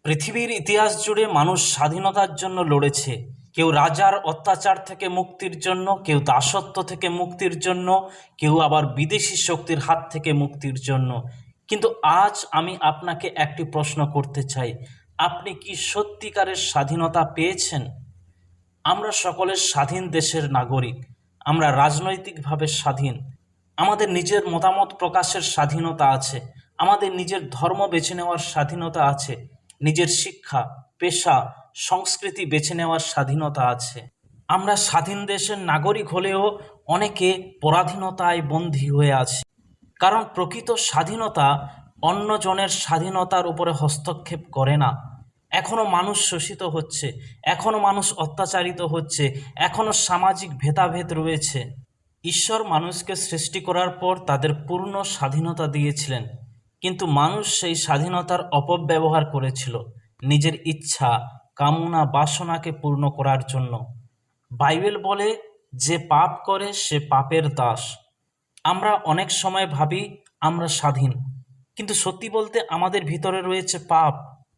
পৃথিবীর ইতিহাস জুড়ে মানুষ স্বাধীনতার জন্য লড়েছে। কেউ রাজার অত্যাচার থেকে মুক্তির জন্য, কেউ দাসত্ব থেকে মুক্তির জন্য, কেউ আবার বিদেশি শক্তির হাত থেকে মুক্তির জন্য। কিন্তু আজ আমি আপনাকে একটি প্রশ্ন করতে চাই, আপনি কি সত্যিকারের স্বাধীনতা পেয়েছেন? আমরা সকলে স্বাধীন দেশের নাগরিক। আমরা রাজনৈতিকভাবে স্বাধীন। আমাদের নিজের মতামত প্রকাশের স্বাধীনতা আছে। আমাদের নিজের ধর্ম বেছে নেওয়ার স্বাধীনতা আছে। নিজের শিক্ষা, পেশা, সংস্কৃতি বেছে নেওয়ার স্বাধীনতা আছে। আমরা স্বাধীন দেশের নাগরিক হলেও অনেকে পরাধীনতায় বন্দী হয়ে আছে। কারণ প্রকৃত স্বাধীনতা অন্যজনের স্বাধীনতার উপরে হস্তক্ষেপ করে না। এখনো মানুষ শোষিত হচ্ছে, এখনো মানুষ অত্যাচারিত হচ্ছে, এখনো সামাজিক ভেদাভেদ রয়েছে। ঈশ্বর মানুষকে সৃষ্টি করার পর তাদের পূর্ণ স্বাধীনতা দিয়েছিলেন, কিন্তু মানুষ সেই স্বাধীনতার অপব্যবহার করেছিল নিজের ইচ্ছা, কামনা, বাসনাকে পূর্ণ করার জন্য। বাইবেল বলে, যে পাপ করে সে পাপের দাস। আমরা অনেক সময় ভাবি আমরা স্বাধীন, কিন্তু সত্যি বলতে আমাদের ভিতরে রয়েছে পাপ,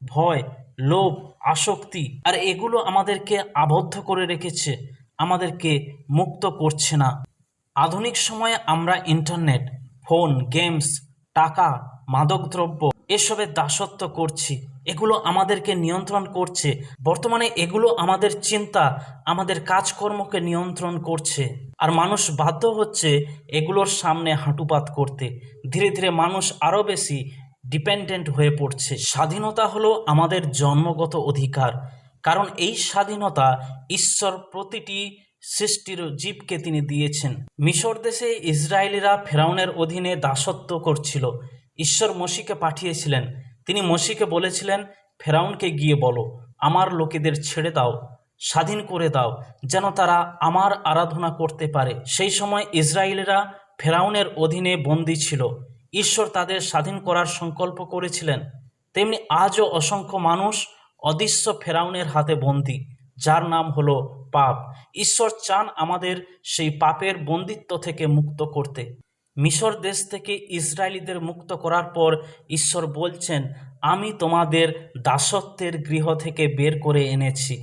ভয়, লোভ, আসক্তি, আর এগুলো আমাদেরকে আবদ্ধ করে রেখেছে, আমাদেরকে মুক্ত করছে না। আধুনিক সময়ে আমরা ইন্টারনেট, ফোন, গেমস, টাকা, মাদকদ্রব্য এসবের দাসত্ব করছি। এগুলো আমাদেরকে নিয়ন্ত্রণ করছে। বর্তমানে এগুলো আমাদের চিন্তা, আমাদের কাজকর্মকে নিয়ন্ত্রণ করছে। আর মানুষ বাধ্য হচ্ছে এগুলোর সামনে হাঁটুপাত করতে। ধীরে ধীরে মানুষ আরও বেশি ডিপেন্ডেন্ট হয়ে পড়ছে। স্বাধীনতা হলো আমাদের জন্মগত অধিকার, কারণ এই স্বাধীনতা ঈশ্বর প্রতিটি সৃষ্টির জীবকে তিনি দিয়েছেন। মিশর দেশে ইসরায়েলিরা ফেরাউনের অধীনে দাসত্ব করছিল। ঈশ্বর মোশিকে পাঠিয়েছিলেন। তিনি মোশিকে বলেছিলেন, ফেরাউনকে গিয়ে বলো, আমার লোকেদের ছেড়ে দাও, স্বাধীন করে দাও, যেন তারা আমার আরাধনা করতে পারে। সেই সময় ইসরায়েলিরা ফেরাউনের অধীনে বন্দী ছিল। ঈশ্বর তাদের স্বাধীন করার সংকল্প করেছিলেন। তেমনি আজও অসংখ্য মানুষ অদৃশ্য ফেরাউনের হাতে বন্দী, যার নাম হলো পাপ। ঈশ্বর চান আমাদের সেই পাপের বন্দিত্ব থেকে মুক্ত করতে। মিশর দেশ থেকে ইসরায়েলিদের মুক্ত করার পর ঈশ্বর বলছেন, আমি তোমাদের দাসত্বের গৃহ থেকে বের করে এনেছি।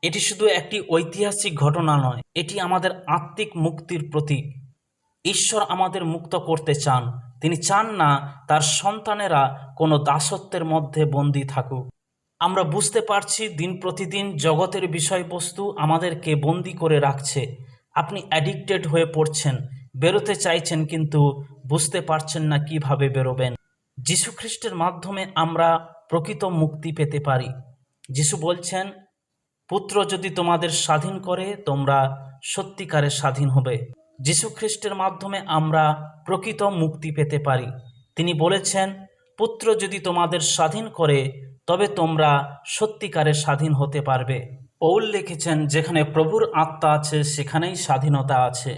এটি শুধু একটি ঐতিহাসিক ঘটনা নয়, এটি আমাদের আত্মিক মুক্তির প্রতীক। ঈশ্বর আমাদের মুক্ত করতে চান। তিনি চান না তার সন্তানেরা কোনো দাসত্বের মধ্যে বন্দী থাকুক। আমরা বুঝতে পারছি দিন প্রতিদিন জগতের বিষয়বস্তু আমাদেরকে বন্দী করে রাখছে। আপনি অ্যাডিক্টেড হয়ে পড়ছেন, বেরোতে চাইছেন, কিন্তু বুঝতে পারছেন না কিভাবে বেরোবেন। যীশু খ্রিস্টের মাধ্যমে আমরা প্রকৃত মুক্তি পেতে পারি। যীশু বলছেন, পুত্র যদি তোমাদের স্বাধীন করে তোমরা সত্যিকারে স্বাধীন হবে। যীশু খ্রিস্টের মাধ্যমে আমরা প্রকৃত মুক্তি পেতে পারি। তিনি বলেছেন, পুত্র যদি তোমাদের স্বাধীন করে তবে তোমরা সত্যিকারে স্বাধীন হতে পারবে। পৌল লিখেছেন, যেখানে প্রভুর আত্মা আছে সেখানেই স্বাধীনতা আছে।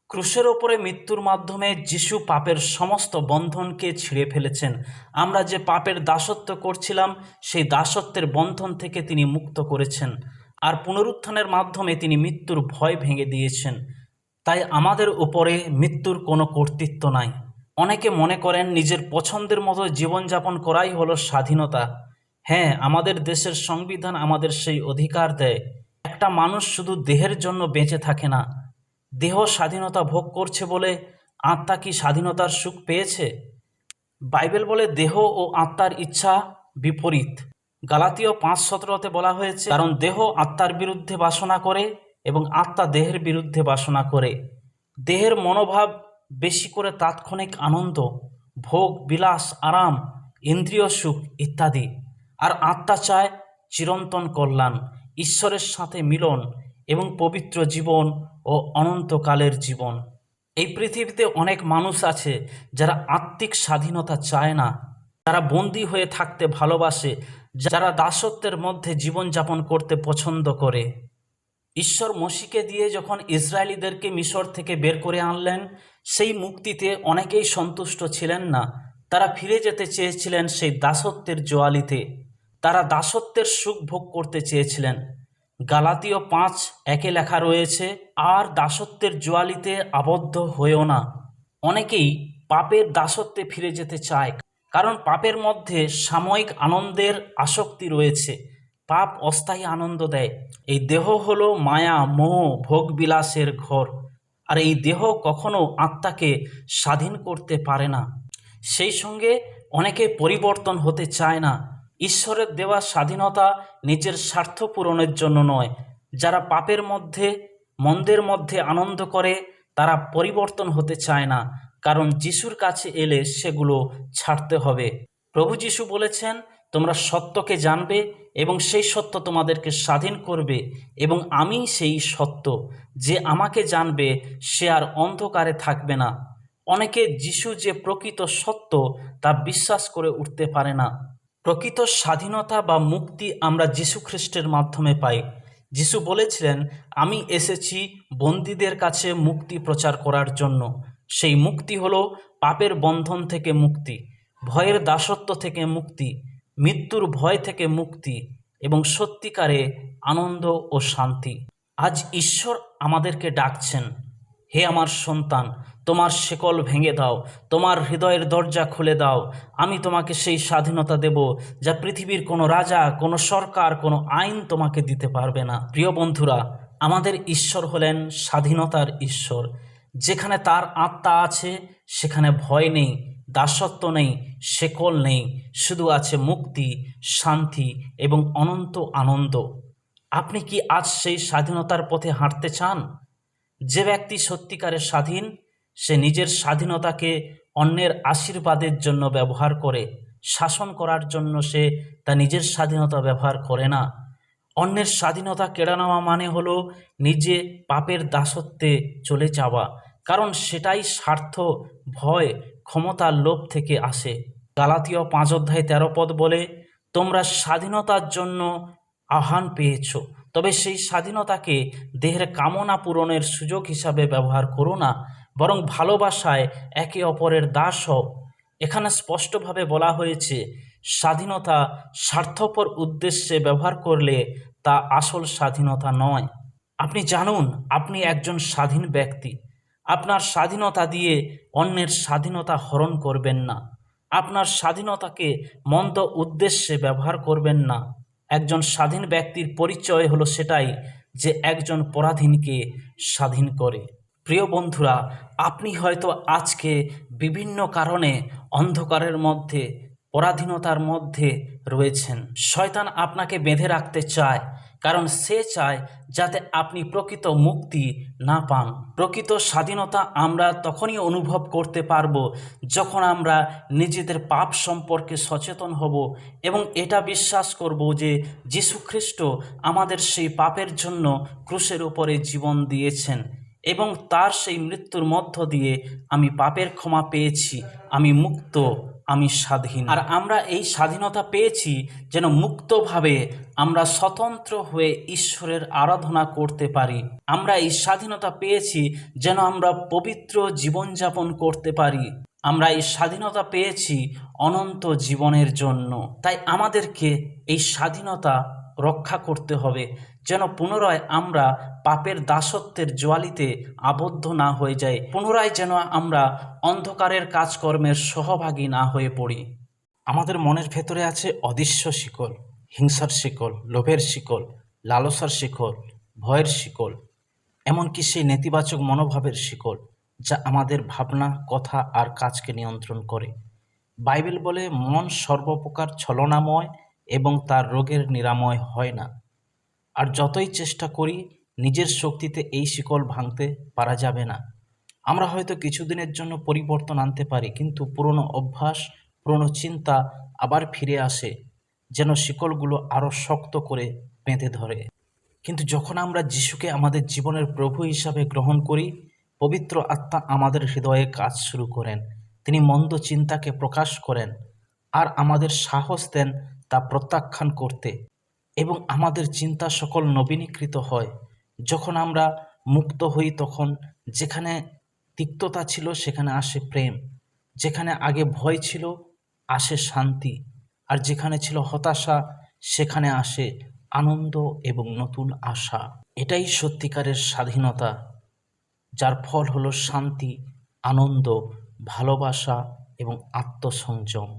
ক্রুশের ওপরে মৃত্যুর মাধ্যমে যিশু পাপের সমস্ত বন্ধনকে ছিঁড়ে ফেলেছেন। আমরা যে পাপের দাসত্ব করছিলাম সেই দাসত্বের বন্ধন থেকে তিনি মুক্ত করেছেন। আর পুনরুত্থানের মাধ্যমে তিনি মৃত্যুর ভয় ভেঙে দিয়েছেন। তাই আমাদের উপরে মৃত্যুর কোনো কর্তৃত্ব নাই। অনেকে মনে করেন নিজের পছন্দের মতো জীবনযাপন করাই হলো স্বাধীনতা। হ্যাঁ, আমাদের দেশের সংবিধান আমাদের সেই অধিকার দেয়। একটা মানুষ শুধু দেহের জন্য বেঁচে থাকে না। দেহ স্বাধীনতা ভোগ করছে বলে আত্মা কি স্বাধীনতার সুখ পেয়েছে? বাইবেল বলে দেহ ও আত্মার ইচ্ছা বিপরীত। গালাতীয় 5:17 বলা হয়েছে, কারণ দেহ আত্মার বিরুদ্ধে বাসনা করে এবং আত্মা দেহের বিরুদ্ধে বাসনা করে। দেহের মনোভাব বেশি করে তাৎক্ষণিক আনন্দ, ভোগ, বিলাস, আরাম, ইন্দ্রিয় সুখ ইত্যাদি। আর আত্মা চায় চিরন্তন কল্যাণ, ঈশ্বরের সাথে মিলন এবং পবিত্র জীবন ও অনন্তকালের জীবন। এই পৃথিবীতে অনেক মানুষ আছে যারা আত্মিক স্বাধীনতা চায় না, যারা বন্দী হয়ে থাকতে ভালোবাসে, যারা দাসত্বের মধ্যে জীবনযাপন করতে পছন্দ করে। ঈশ্বর মোশিকে দিয়ে যখন ইসরায়েলিদেরকে মিশর থেকে বের করে আনলেন, সেই মুক্তিতে অনেকেই সন্তুষ্ট ছিলেন না। তারা ফিরে যেতে চেয়েছিলেন সেই দাসত্বের জোয়ালিতে। তারা দাসত্বের সুখ ভোগ করতে চেয়েছিলেন। গালাতীয় 5:1 লেখা রয়েছে, আর দাসত্বের জোয়ালিতে আবদ্ধ হয়েও না। অনেকেই পাপের দাসত্বে ফিরে যেতে চায়, কারণ পাপের মধ্যে সাময়িক আনন্দের আসক্তি রয়েছে। পাপ অস্থায়ী আনন্দ দেয়। এই দেহ হলো মায়া, মোহ, ভোগবিলাসের ঘর। আর এই দেহ কখনো আত্মাকে স্বাধীন করতে পারে না। সেই সঙ্গে অনেকে পরিবর্তন হতে চায় না। ঈশ্বরের দেওয়া স্বাধীনতা নিজের স্বার্থ পূরণের জন্য নয়। যারা পাপের মধ্যে, মন্দের মধ্যে আনন্দ করে, তারা পরিবর্তন হতে চায় না, কারণ যিশুর কাছে এলে সেগুলো ছাড়তে হবে। প্রভু যিশু বলেছেন, তোমরা সত্যকে জানবে এবং সেই সত্য তোমাদেরকে স্বাধীন করবে, এবং আমি সেই সত্য। যে আমাকে জানবে সে আর অন্ধকারে থাকবে না। অনেকে যিশু যে প্রকৃত সত্য তা বিশ্বাস করে উঠতে পারে না। প্রকৃত স্বাধীনতা বা মুক্তি আমরা যিশু খ্রিস্টের মাধ্যমে পাই। যিশু বলেছিলেন, আমি এসেছি বন্দীদের কাছে মুক্তি প্রচার করার জন্য। সেই মুক্তি হলো পাপের বন্ধন থেকে মুক্তি, ভয়ের দাসত্ব থেকে মুক্তি, মৃত্যুর ভয় থেকে মুক্তি এবং সত্যিকারে আনন্দ ও শান্তি। আজ ঈশ্বর আমাদেরকে ডাকছেন, হে আমার সন্তান, তোমার শেকল ভেঙে দাও, তোমার হৃদয়ের দরজা খুলে দাও। আমি তোমাকে সেই স্বাধীনতা দেব যা পৃথিবীর কোনো রাজা, কোনো সরকার, কোনো আইন তোমাকে দিতে পারবে না। প্রিয় বন্ধুরা, আমাদের ঈশ্বর হলেন স্বাধীনতার ঈশ্বর। যেখানে তার আত্মা আছে সেখানে ভয় নেই, দাসত্ব নেই, শেকল নেই, শুধু আছে মুক্তি, শান্তি এবং অনন্ত আনন্দ। আপনি কি আজ সেই স্বাধীনতার পথে হাঁটতে চান? যে ব্যক্তি সত্যিকারের স্বাধীন, সে নিজের স্বাধীনতাকে অন্যের আশীর্বাদের জন্য ব্যবহার করে। শাসন করার জন্য সে তা নিজের স্বাধীনতা ব্যবহার করে না। অন্যের স্বাধীনতা কেড়ে নেওয়া মানে হলো নিজে পাপের দাসত্বে চলে যাওয়া, কারণ সেটাই স্বার্থ, ভয়, ক্ষমতার লোভ থেকে আসে। গালাতীয় 5:13 বলে, তোমরা স্বাধীনতার জন্য আহ্বান পেয়েছ, তবে সেই স্বাধীনতাকে দেহের কামনা পূরণের সুযোগ হিসাবে ব্যবহার করো না, বরং ভালোবাসায় একে অপরের দাস হও। এখানে স্পষ্টভাবে বলা হয়েছে, স্বাধীনতা স্বার্থপর উদ্দেশ্যে ব্যবহার করলে তা আসল স্বাধীনতা নয়। আপনি জানুন, আপনি একজন স্বাধীন ব্যক্তি। আপনার স্বাধীনতা দিয়ে অন্যের স্বাধীনতা হরণ করবেন না। আপনার স্বাধীনতাকে মন্দ উদ্দেশ্যে ব্যবহার করবেন না। একজন স্বাধীন ব্যক্তির পরিচয় হলো সেটাই যে একজন পরাধীনকে স্বাধীন করে। প্রিয় বন্ধুরা, আপনি হয়তো আজকে বিভিন্ন কারণে অন্ধকারের মধ্যে, পরাধীনতার মধ্যে রয়েছেন। শয়তান আপনাকে বেঁধে রাখতে চায়, কারণ সে চায় যাতে আপনি প্রকৃত মুক্তি না পান। প্রকৃত স্বাধীনতা আমরা তখনই অনুভব করতে পারব যখন আমরা নিজেদের পাপ সম্পর্কে সচেতন হব এবং এটা বিশ্বাস করব যে যীশু খ্রিস্ট আমাদের সেই পাপের জন্য ক্রুশের উপরে জীবন দিয়েছেন এবং তার সেই মৃত্যুর মধ্য দিয়ে আমি পাপের ক্ষমা পেয়েছি, আমি মুক্ত, আমি স্বাধীন। আর আমরা এই স্বাধীনতা পেয়েছি যেন মুক্তভাবে আমরা স্বতন্ত্র হয়ে ঈশ্বরের আরাধনা করতে পারি। আমরা এই স্বাধীনতা পেয়েছি যেন আমরা পবিত্র জীবনযাপন করতে পারি। আমরা এই স্বাধীনতা পেয়েছি অনন্ত জীবনের জন্য। তাই আমাদেরকে এই স্বাধীনতা রক্ষা করতে হবে, যেন পুনরায় আমরা পাপের দাসত্বের জোয়ালিতে আবদ্ধ না হয়ে যাই, পুনরায় যেন আমরা অন্ধকারের কাজকর্মের সহভাগী না হয়ে পড়ি। আমাদের মনের ভেতরে আছে অদৃশ্য শিকল, হিংসার শিকল, লোভের শিকল, লালসার শিকল, ভয়ের শিকল, এমনকি সেই নেতিবাচক মনোভাবের শিকল যা আমাদের ভাবনা, কথা আর কাজকে নিয়ন্ত্রণ করে। বাইবেল বলে, মন সর্বপ্রকার ছলনাময় এবং তার রোগের নিরাময় হয় না। আর যতই চেষ্টা করি, নিজের শক্তিতে এই শিকল ভাঙতে পারা যাবে না। আমরা হয়তো কিছুদিনের জন্য পরিবর্তন আনতে পারি, কিন্তু পুরনো অভ্যাস, পুরনো চিন্তা আবার ফিরে আসে, যেন শিকলগুলো আরও শক্ত করে বেঁধে ধরে। কিন্তু যখন আমরা যিশুকে আমাদের জীবনের প্রভু হিসাবে গ্রহণ করি, পবিত্র আত্মা আমাদের হৃদয়ে কাজ শুরু করেন। তিনি মন্দ চিন্তাকে প্রকাশ করেন আর আমাদের সাহস দেন তা প্রত্যাখ্যান করতে, এবং আমাদের চিন্তা সকল নবীনীকৃত হয়। যখন আমরা মুক্ত হই, তখন যেখানে তিক্ততা ছিল সেখানে আসে প্রেম, যেখানে আগে ভয় ছিল আসে শান্তি, আর যেখানে ছিল হতাশা সেখানে আসে আনন্দ এবং নতুন আশা। এটাই সত্যিকারের স্বাধীনতা, যার ফল হলো শান্তি, আনন্দ, ভালোবাসা এবং আত্মসংযম।